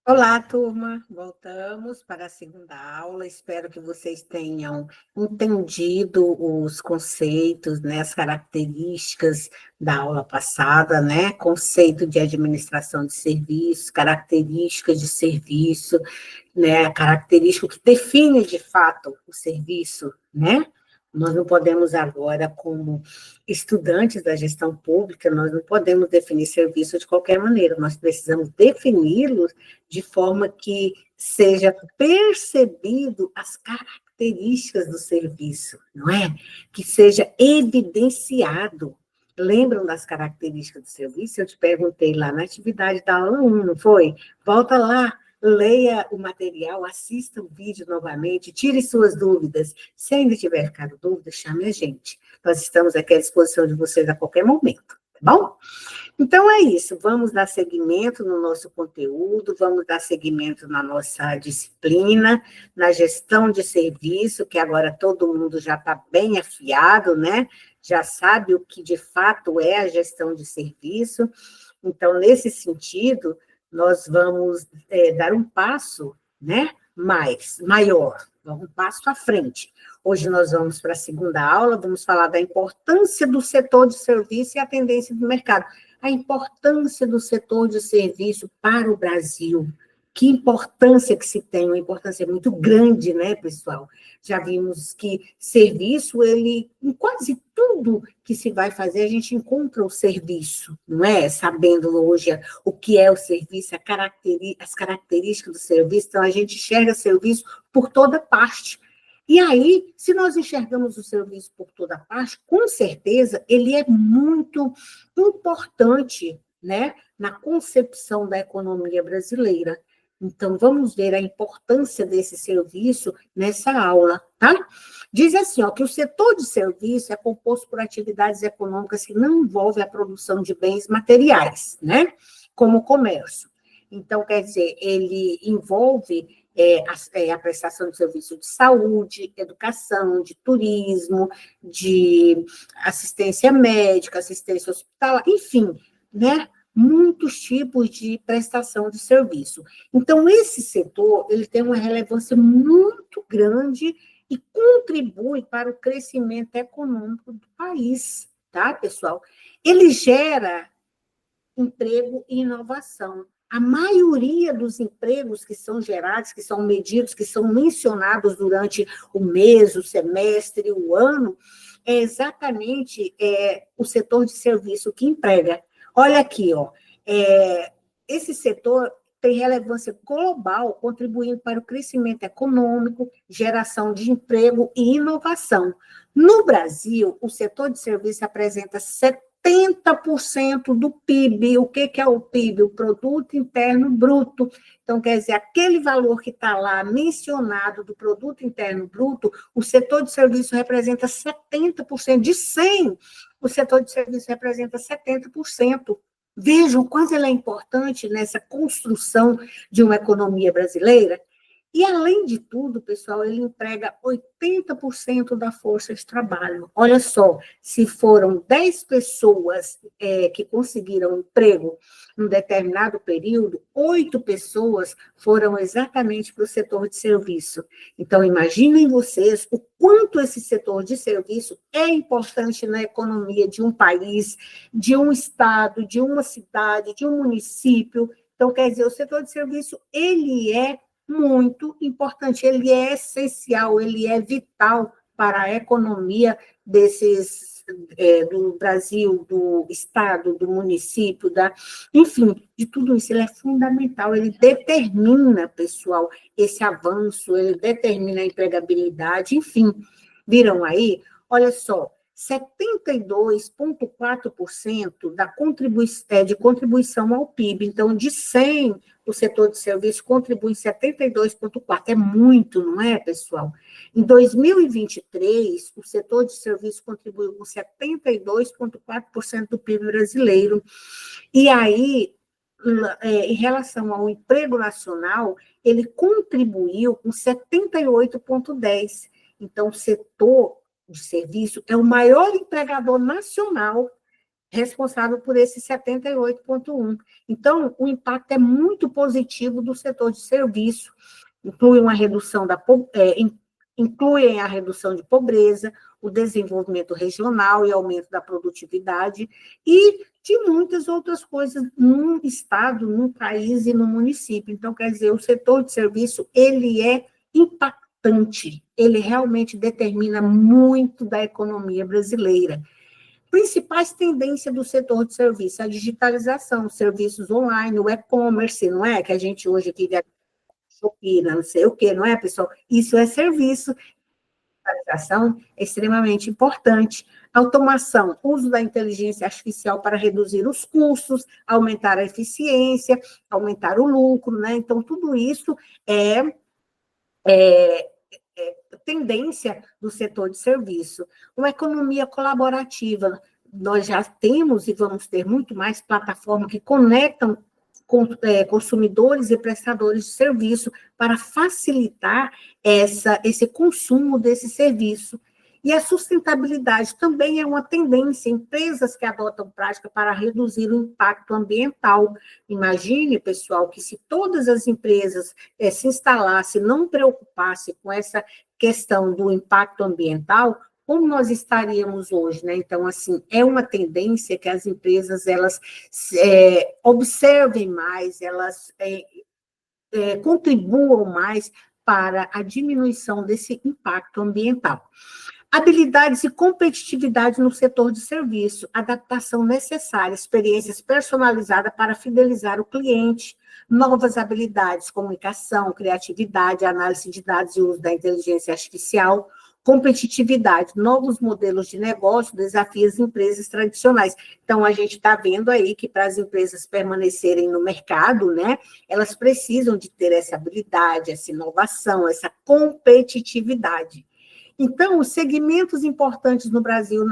Olá, turma. Voltamos para a segunda aula. Espero que vocês tenham entendido os conceitos, né, as características da aula passada, né? Conceito de administração de serviços, características de serviço, né? A característica que define de fato o serviço, né? Nós não podemos agora, como estudantes da gestão pública, nós não podemos definir serviço de qualquer maneira, nós precisamos defini-los de forma que seja percebido as características do serviço, não é? Que seja evidenciado. Lembram das características do serviço? Eu te perguntei lá na atividade da aula 1, não foi? Volta lá, leia o material, assista o vídeo novamente, tire suas dúvidas. Se ainda tiver ficado dúvida, chame a gente. Nós estamos aqui à disposição de vocês a qualquer momento, tá bom? Então, é isso, vamos dar seguimento no nosso conteúdo, vamos dar seguimento na nossa disciplina, na gestão de serviço, que agora todo mundo já está bem afiado, né? Já sabe o que de fato é a gestão de serviço. Então, nesse sentido, nós vamos dar um passo, né? Maior, um passo à frente. Hoje nós vamos para a segunda aula, vamos falar da importância do setor de serviço e a tendência do mercado. A importância do setor de serviço para o Brasil. Que importância que se tem, uma importância muito grande, né, pessoal? Já vimos que serviço, ele, em quase tudo que se vai fazer, a gente encontra o serviço, não é? Sabendo hoje o que é o serviço, as características do serviço, então a gente enxerga serviço por toda parte. E aí, se nós enxergamos o serviço por toda parte, com certeza ele é muito importante, né, na concepção da economia brasileira. Então, vamos ver a importância desse serviço nessa aula, tá? Diz assim, ó, que o setor de serviço é composto por atividades econômicas que não envolvem a produção de bens materiais, né? Como o comércio. Então, quer dizer, ele envolve a prestação de serviço de saúde, educação, de turismo, de assistência médica, assistência hospitalar, enfim, né? Muitos tipos de prestação de serviço. Então, esse setor ele tem uma relevância muito grande e contribui para o crescimento econômico do país, tá, pessoal? Ele gera emprego e inovação. A maioria dos empregos que são gerados, que são medidos, que são mencionados durante o mês, o semestre, o ano, é exatamente o setor de serviço que emprega. Olha aqui, ó, esse setor tem relevância global, contribuindo para o crescimento econômico, geração de emprego e inovação. No Brasil, o setor de serviço apresenta 70% do PIB. O que é o PIB? O Produto Interno Bruto. Então, quer dizer, aquele valor que está lá mencionado do Produto Interno Bruto, o setor de serviço representa 70%. De 100, o setor de serviço representa 70%. Vejam o quanto ele é importante nessa construção de uma economia brasileira. E, além de tudo, pessoal, ele emprega 80% da força de trabalho. Olha só, se foram 10 pessoas que conseguiram emprego em um determinado período, 8 pessoas foram exatamente para o setor de serviço. Então, imaginem vocês o quanto esse setor de serviço é importante na economia de um país, de um estado, de uma cidade, de um município. Então, quer dizer, o setor de serviço, ele é muito importante, ele é essencial, ele é vital para a economia do Brasil, do estado, do município, enfim, de tudo isso, ele é fundamental, ele determina, pessoal, esse avanço, ele determina a empregabilidade, enfim, viram aí? Olha só, 72,4% de contribuição ao PIB. Então, de 100, o setor de serviço contribui em 72,4%. É muito, não é, pessoal? Em 2023, o setor de serviço contribuiu com 72,4% do PIB brasileiro. E aí, em relação ao emprego nacional, ele contribuiu com 78,10%. Então, o setor de serviço é o maior empregador nacional responsável por esse 78,1. Então, o impacto é muito positivo do setor de serviço, incluem a redução de pobreza, o desenvolvimento regional e aumento da produtividade, e de muitas outras coisas num estado, num país e no município. Então, quer dizer, o setor de serviço, ele é impactante, ele realmente determina muito da economia brasileira. Principais tendências do setor de serviço, a digitalização, serviços online, o e-commerce, não é? Que a gente hoje aqui vê Shopee, não sei o quê, não é, pessoal? Isso é serviço. A digitalização é extremamente importante. Automação, uso da inteligência artificial para reduzir os custos, aumentar a eficiência, aumentar o lucro, né? Então, tudo isso é tendência do setor de serviço. Uma economia colaborativa, nós já temos e vamos ter muito mais plataformas que conectam consumidores e prestadores de serviço para facilitar esse consumo desse serviço. E a sustentabilidade também é uma tendência, empresas que adotam prática para reduzir o impacto ambiental. Imagine, pessoal, que se todas as empresas se instalassem, não preocupassem com essa questão do impacto ambiental, como nós estaríamos hoje, né? Então, assim, é uma tendência que as empresas, elas observem mais, elas contribuam mais para a diminuição desse impacto ambiental. Habilidades e competitividade no setor de serviço, adaptação necessária, experiências personalizadas para fidelizar o cliente, novas habilidades, comunicação, criatividade, análise de dados e uso da inteligência artificial, competitividade, novos modelos de negócio, desafios de empresas tradicionais. Então, a gente está vendo aí que para as empresas permanecerem no mercado, né, elas precisam de ter essa habilidade, essa inovação, essa competitividade. Então, os segmentos importantes no Brasil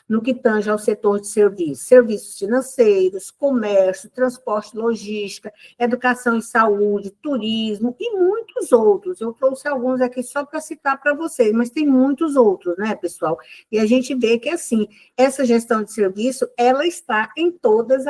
no que tange ao setor de serviços, serviços financeiros, comércio, transporte, logística, educação e saúde, turismo e muitos outros. Eu trouxe alguns aqui só para citar para vocês, mas tem muitos outros, né, pessoal? E a gente vê que, assim, essa gestão de serviço, ela está em todos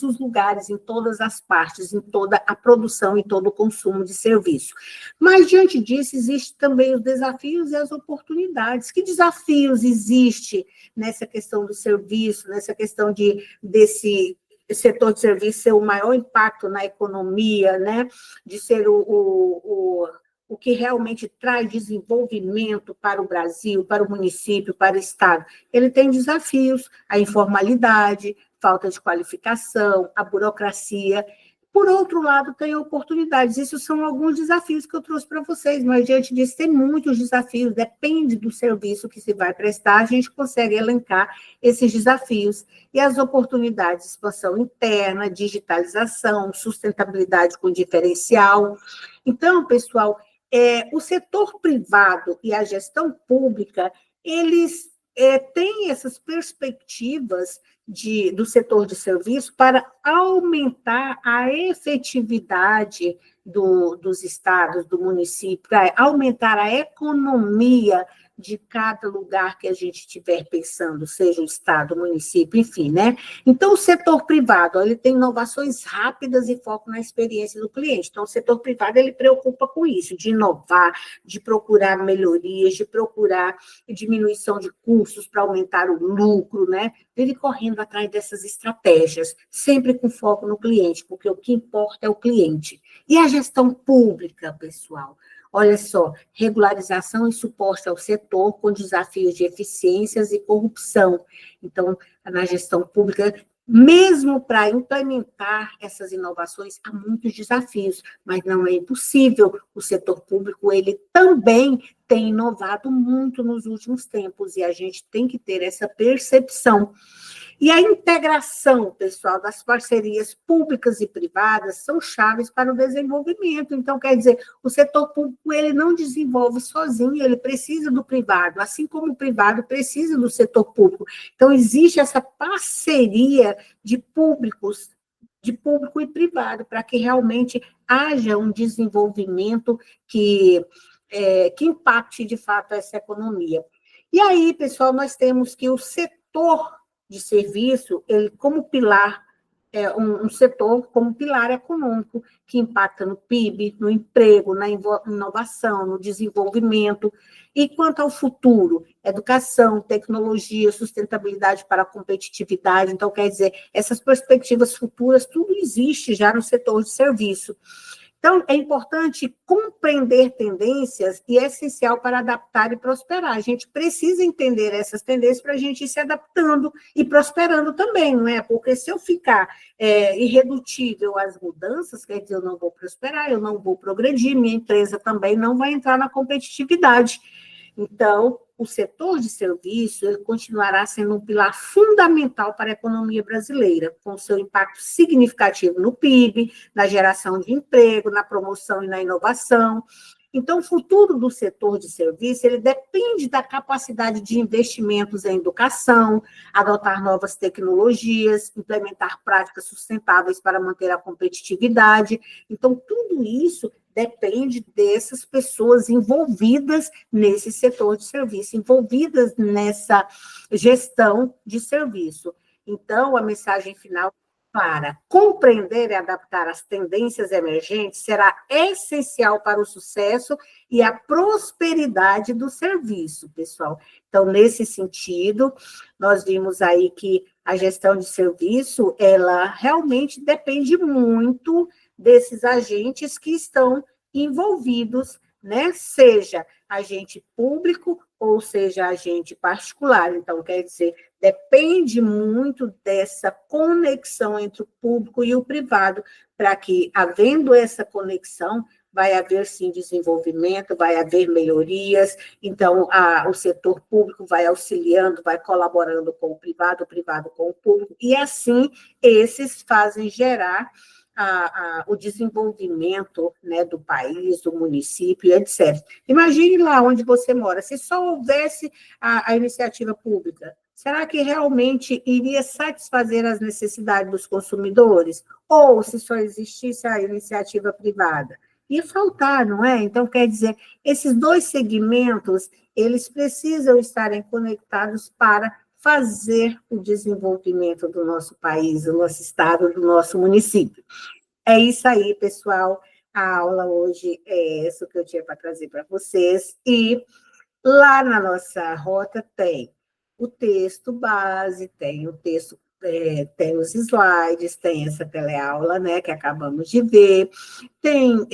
os lugares, em todas as partes, em toda a produção e todo o consumo de serviço. Mas, diante disso, existem também os desafios e as oportunidades. Que desafios existem nessa questão do serviço, nessa questão desse setor de serviço ser o maior impacto na economia, né? De ser o que realmente traz desenvolvimento para o Brasil, para o município, para o Estado? Ele tem desafios, a informalidade, falta de qualificação, a burocracia. Por outro lado, tem oportunidades. Isso são alguns desafios que eu trouxe para vocês, mas diante disso tem muitos desafios, depende do serviço que se vai prestar, a gente consegue elencar esses desafios. E as oportunidades, expansão interna, digitalização, sustentabilidade com diferencial. Então, pessoal, o setor privado e a gestão pública, eles têm essas perspectivas do setor de serviço para aumentar a efetividade dos estados, do município, para aumentar a economia de cada lugar que a gente estiver pensando, seja o estado, o município, enfim, né? Então, o setor privado, ele tem inovações rápidas e foco na experiência do cliente. Então, o setor privado, ele preocupa com isso, de inovar, de procurar melhorias, de procurar diminuição de custos para aumentar o lucro, né? Vive correndo atrás dessas estratégias, sempre com foco no cliente, porque o que importa é o cliente. E a gestão pública, pessoal? Olha só, regularização e suporte ao setor com desafios de eficiências e corrupção. Então, na gestão pública, mesmo para implementar essas inovações, há muitos desafios, mas não é impossível. O setor público, ele também tem inovado muito nos últimos tempos, e a gente tem que ter essa percepção. E a integração, pessoal, das parcerias públicas e privadas são chaves para o desenvolvimento. Então, quer dizer, o setor público, ele não desenvolve sozinho, ele precisa do privado, assim como o privado precisa do setor público. Então, existe essa parceria de público e privado, para que realmente haja um desenvolvimento que impacte, de fato, essa economia. E aí, pessoal, nós temos que o setor de serviço, ele como pilar, um setor como pilar econômico, que impacta no PIB, no emprego, na inovação, no desenvolvimento. E quanto ao futuro, educação, tecnologia, sustentabilidade para a competitividade, então, quer dizer, essas perspectivas futuras, tudo existe já no setor de serviço. Então, é importante compreender tendências e é essencial para adaptar e prosperar. A gente precisa entender essas tendências para a gente ir se adaptando e prosperando também, não é? Porque se eu ficar irredutível às mudanças, quer dizer, eu não vou prosperar, eu não vou progredir, minha empresa também não vai entrar na competitividade. Então, o setor de serviço ele continuará sendo um pilar fundamental para a economia brasileira, com seu impacto significativo no PIB, na geração de emprego, na promoção e na inovação. Então, o futuro do setor de serviço ele depende da capacidade de investimentos em educação, adotar novas tecnologias, implementar práticas sustentáveis para manter a competitividade. Então, tudo isso depende dessas pessoas envolvidas nesse setor de serviço, envolvidas nessa gestão de serviço. Então, a mensagem final para compreender e adaptar as tendências emergentes será essencial para o sucesso e a prosperidade do serviço, pessoal. Então, nesse sentido, nós vimos aí que a gestão de serviço, ela realmente depende muito desses agentes que estão envolvidos, né? Seja agente público ou seja agente particular. Então, quer dizer, depende muito dessa conexão entre o público e o privado, para que, havendo essa conexão, vai haver, sim, desenvolvimento, vai haver melhorias, então, o setor público vai auxiliando, vai colaborando com o privado com o público, e assim, esses fazem gerar o desenvolvimento, né, do país, do município, etc. Imagine lá onde você mora, se só houvesse a iniciativa pública, será que realmente iria satisfazer as necessidades dos consumidores? Ou se só existisse a iniciativa privada? Ia faltar, não é? Então, quer dizer, esses dois segmentos, eles precisam estarem conectados para fazer o desenvolvimento do nosso país, do nosso estado, do nosso município. É isso aí, pessoal. A aula hoje é essa que eu tinha para trazer para vocês. E lá na nossa rota tem o texto base, tem o texto, tem os slides, tem essa teleaula, né, que acabamos de ver, tem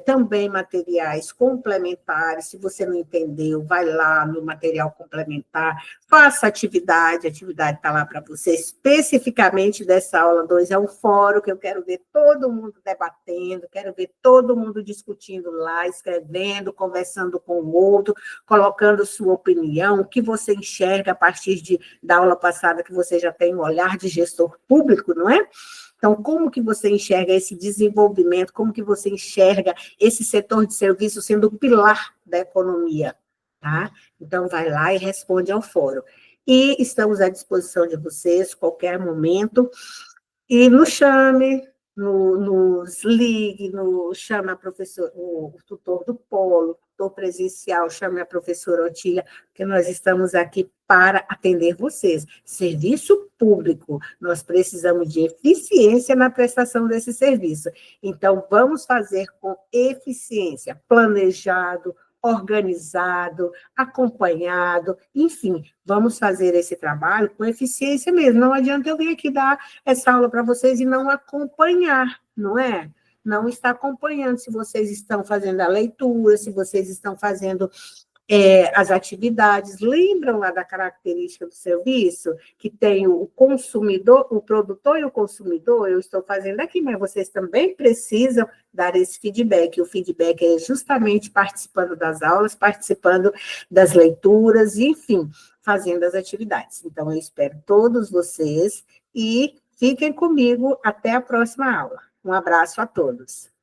também materiais complementares, se você não entendeu, vai lá no material complementar, faça atividade, a atividade está lá para você, especificamente dessa aula 2, é um fórum que eu quero ver todo mundo debatendo, quero ver todo mundo discutindo lá, escrevendo, conversando com o outro, colocando sua opinião, o que você enxerga a partir da aula passada, que você já tem um olhar de gestor público, não é? Então, como que você enxerga esse desenvolvimento, como que você enxerga esse setor de serviço sendo o pilar da economia, tá? Então, vai lá e responde ao fórum. E estamos à disposição de vocês, qualquer momento, e nos chame, nos ligue, chame o tutor do polo, tutor presencial, chame a professora Otília, porque nós estamos aqui para atender vocês. Serviço público, nós precisamos de eficiência na prestação desse serviço. Então, vamos fazer com eficiência, planejado, organizado, acompanhado, enfim, vamos fazer esse trabalho com eficiência mesmo. Não adianta eu vir aqui dar essa aula para vocês e não acompanhar, não é? Não está acompanhando se vocês estão fazendo a leitura, se vocês estão fazendo as atividades. Lembram lá da característica do serviço, que tem o consumidor, o produtor e o consumidor? Eu estou fazendo aqui, mas vocês também precisam dar esse feedback. O feedback é justamente participando das aulas, participando das leituras, enfim, fazendo as atividades. Então, eu espero todos vocês e fiquem comigo até a próxima aula. Um abraço a todos.